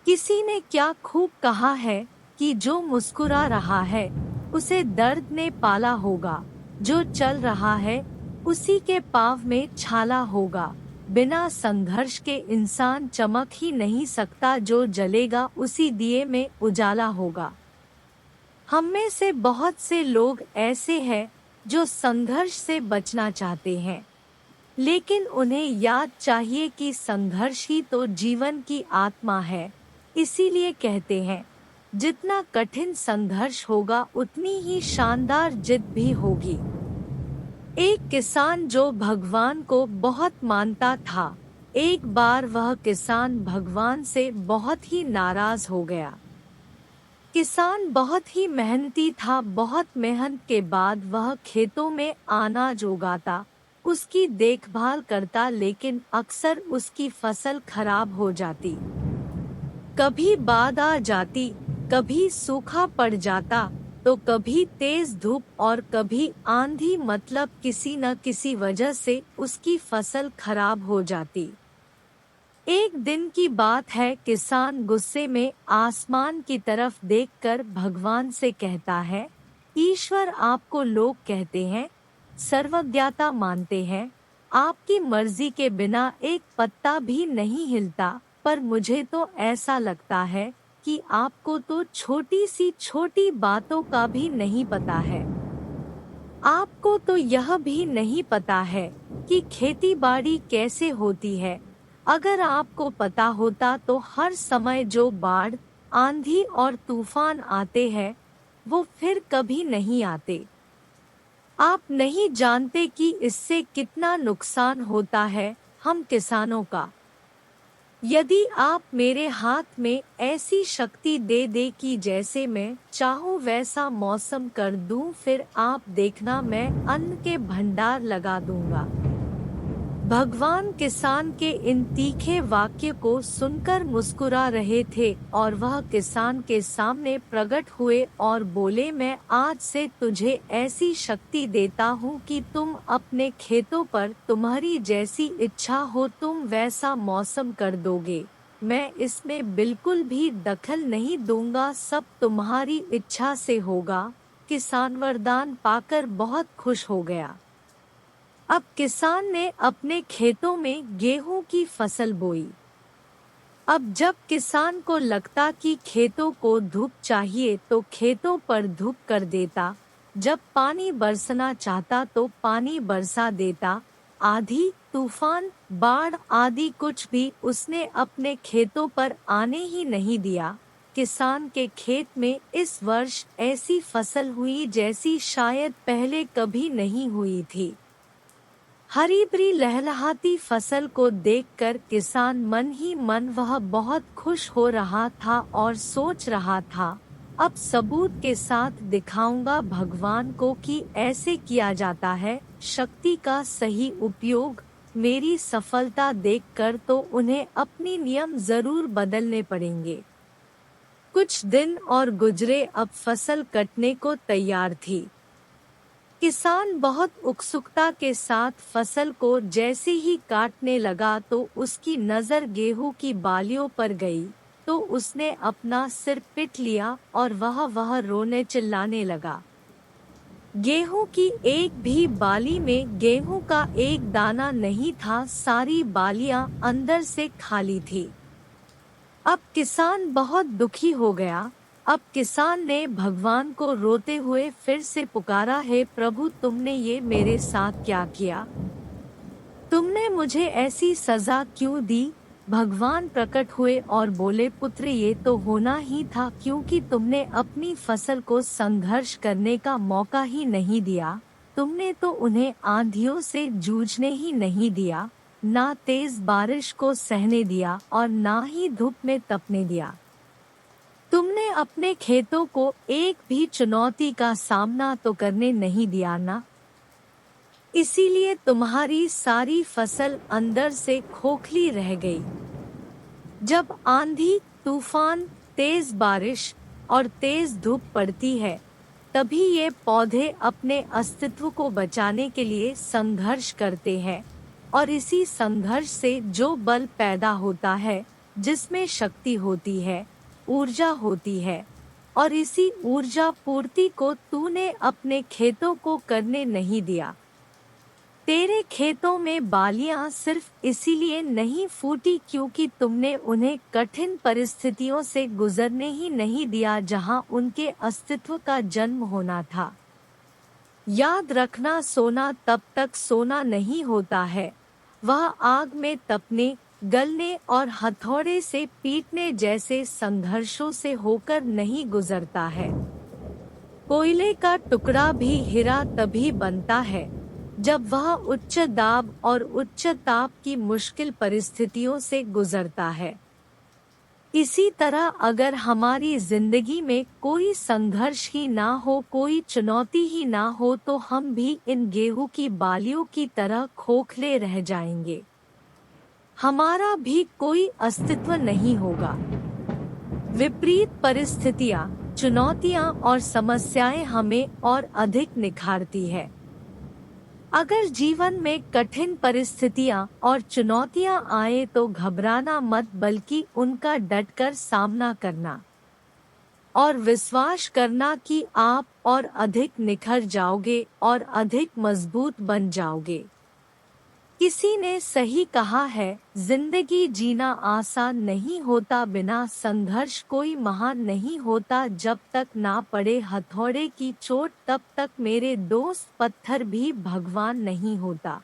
किसी ने क्या खूब कहा है कि जो मुस्कुरा रहा है उसे दर्द ने पाला होगा, जो चल रहा है उसी के पाँव में छाला होगा। बिना संघर्ष के इंसान चमक ही नहीं सकता, जो जलेगा उसी दिए में उजाला होगा। हम में से बहुत से लोग ऐसे हैं जो संघर्ष से बचना चाहते हैं, लेकिन उन्हें याद चाहिए कि संघर्ष ही तो जीवन की आत्मा है। इसीलिए कहते हैं, जितना कठिन संघर्ष होगा उतनी ही शानदार जीत भी होगी। एक किसान जो भगवान को बहुत मानता था, एक बार वह किसान भगवान से बहुत ही नाराज हो गया। किसान बहुत ही मेहनती था, बहुत मेहनत के बाद वह खेतों में अनाज उगाता, उसकी देखभाल करता, लेकिन अक्सर उसकी फसल खराब हो जाती। कभी बाढ़ आ जाती, कभी सूखा पड़ जाता, तो कभी तेज धूप और कभी आंधी, मतलब किसी न किसी वजह से उसकी फसल खराब हो जाती। एक दिन की बात है, किसान गुस्से में आसमान की तरफ देखकर भगवान से कहता है, ईश्वर, आपको लोग कहते हैं, सर्वज्ञता मानते हैं, आपकी मर्जी के बिना एक पत्ता भी नहीं हिलता, पर मुझे तो ऐसा लगता है कि आपको तो छोटी सी छोटी बातों का भी नहीं पता है। आपको तो यह भी नहीं पता है कि खेती बाड़ी कैसे होती है। अगर आपको पता होता तो हर समय जो बाढ़, आंधी और तूफान आते हैं वो फिर कभी नहीं आते। आप नहीं जानते कि इससे कितना नुकसान होता है हम किसानों का। यदि आप मेरे हाथ में ऐसी शक्ति दे दे कि जैसे मैं चाहूँ वैसा मौसम कर दूं, फिर आप देखना मैं अन्न के भंडार लगा दूंगा। भगवान किसान के इन तीखे वाक्य को सुनकर मुस्कुरा रहे थे और वह किसान के सामने प्रकट हुए और बोले, मैं आज से तुझे ऐसी शक्ति देता हूँ कि तुम अपने खेतों पर तुम्हारी जैसी इच्छा हो तुम वैसा मौसम कर दोगे। मैं इसमें बिल्कुल भी दखल नहीं दूंगा, सब तुम्हारी इच्छा से होगा। किसान वरदान पाकर बहुत खुश हो गया। अब किसान ने अपने खेतों में गेहूं की फसल बोई। अब जब किसान को लगता कि खेतों को धूप चाहिए तो खेतों पर धूप कर देता, जब पानी बरसना चाहता तो पानी बरसा देता। आंधी, तूफान, बाढ़ आदि कुछ भी उसने अपने खेतों पर आने ही नहीं दिया। किसान के खेत में इस वर्ष ऐसी फसल हुई जैसी शायद पहले कभी नहीं हुई थी। हरी भरी लहलहाती फसल को देखकर किसान मन ही मन वह बहुत खुश हो रहा था और सोच रहा था, अब सबूत के साथ दिखाऊंगा भगवान को कि ऐसे किया जाता है। शक्ति का सही उपयोग। मेरी सफलता देखकर तो उन्हें अपनी नियम जरूर बदलने पड़ेंगे। कुछ दिन और गुजरे, अब फसल कटने को तैयार थी। किसान बहुत उत्सुकता के साथ फसल को जैसे ही काटने लगा तो उसकी नज़र गेहूं की बालियों पर गई, तो उसने अपना सिर पीट लिया और वह रोने चिल्लाने लगा। गेहूं की एक भी बाली में गेहूं का एक दाना नहीं था, सारी बालियां अंदर से खाली थी। अब किसान बहुत दुखी हो गया। अब किसान ने भगवान को रोते हुए फिर से पुकारा, हे प्रभु, तुमने ये मेरे साथ क्या किया? तुमने मुझे ऐसी सजा क्यों दी? भगवान प्रकट हुए और बोले, पुत्र, ये तो होना ही था, क्योंकि तुमने अपनी फसल को संघर्ष करने का मौका ही नहीं दिया। तुमने तो उन्हें आंधियों से जूझने ही नहीं दिया, ना तेज बारिश को सहने दिया और ना ही धूप में तपने दिया। तुमने अपने खेतों को एक भी चुनौती का सामना तो करने नहीं दिया ना। इसीलिए तुम्हारी सारी फसल अंदर से खोखली रह गई। जब आंधी, तूफान, तेज बारिश और तेज धूप पड़ती है, तभी ये पौधे अपने अस्तित्व को बचाने के लिए संघर्ष करते हैं, और इसी संघर्ष से जो बल पैदा होता है जिसमें शक्ति होती है, ऊर्जा होती है, और इसी ऊर्जा पूर्ति को तूने अपने खेतों को करने नहीं दिया। तेरे खेतों में बालियां सिर्फ इसीलिए नहीं फूटी क्योंकि तुमने उन्हें कठिन परिस्थितियों से गुजरने ही नहीं दिया जहां उनके अस्तित्व का जन्म होना था। याद रखना, सोना तब तक सोना नहीं होता है, वह आग में तपने, गलने और हथौड़े से पीटने जैसे संघर्षों से होकर नहीं गुजरता है। कोयले का टुकड़ा भी हीरा तभी बनता है जब वह उच्च दाब और उच्च ताप की मुश्किल परिस्थितियों से गुजरता है। इसी तरह अगर हमारी जिंदगी में कोई संघर्ष ही ना हो, कोई चुनौती ही ना हो, तो हम भी इन गेहूं की बालियों की तरह खोखले रह जाएंगे। हमारा भी कोई अस्तित्व नहीं होगा। विपरीत परिस्थितियां, चुनौतियां और समस्याएं हमें और अधिक निखारती है। अगर जीवन में कठिन परिस्थितियां और चुनौतियां आए तो घबराना मत, बल्कि उनका डटकर सामना करना और विश्वास करना कि आप और अधिक निखर जाओगे और अधिक मजबूत बन जाओगे। किसी ने सही कहा है, जिंदगी जीना आसान नहीं होता, बिना संघर्ष कोई महान नहीं होता। जब तक ना पड़े हथौड़े की चोट तब तक मेरे दोस्त पत्थर भी भगवान नहीं होता।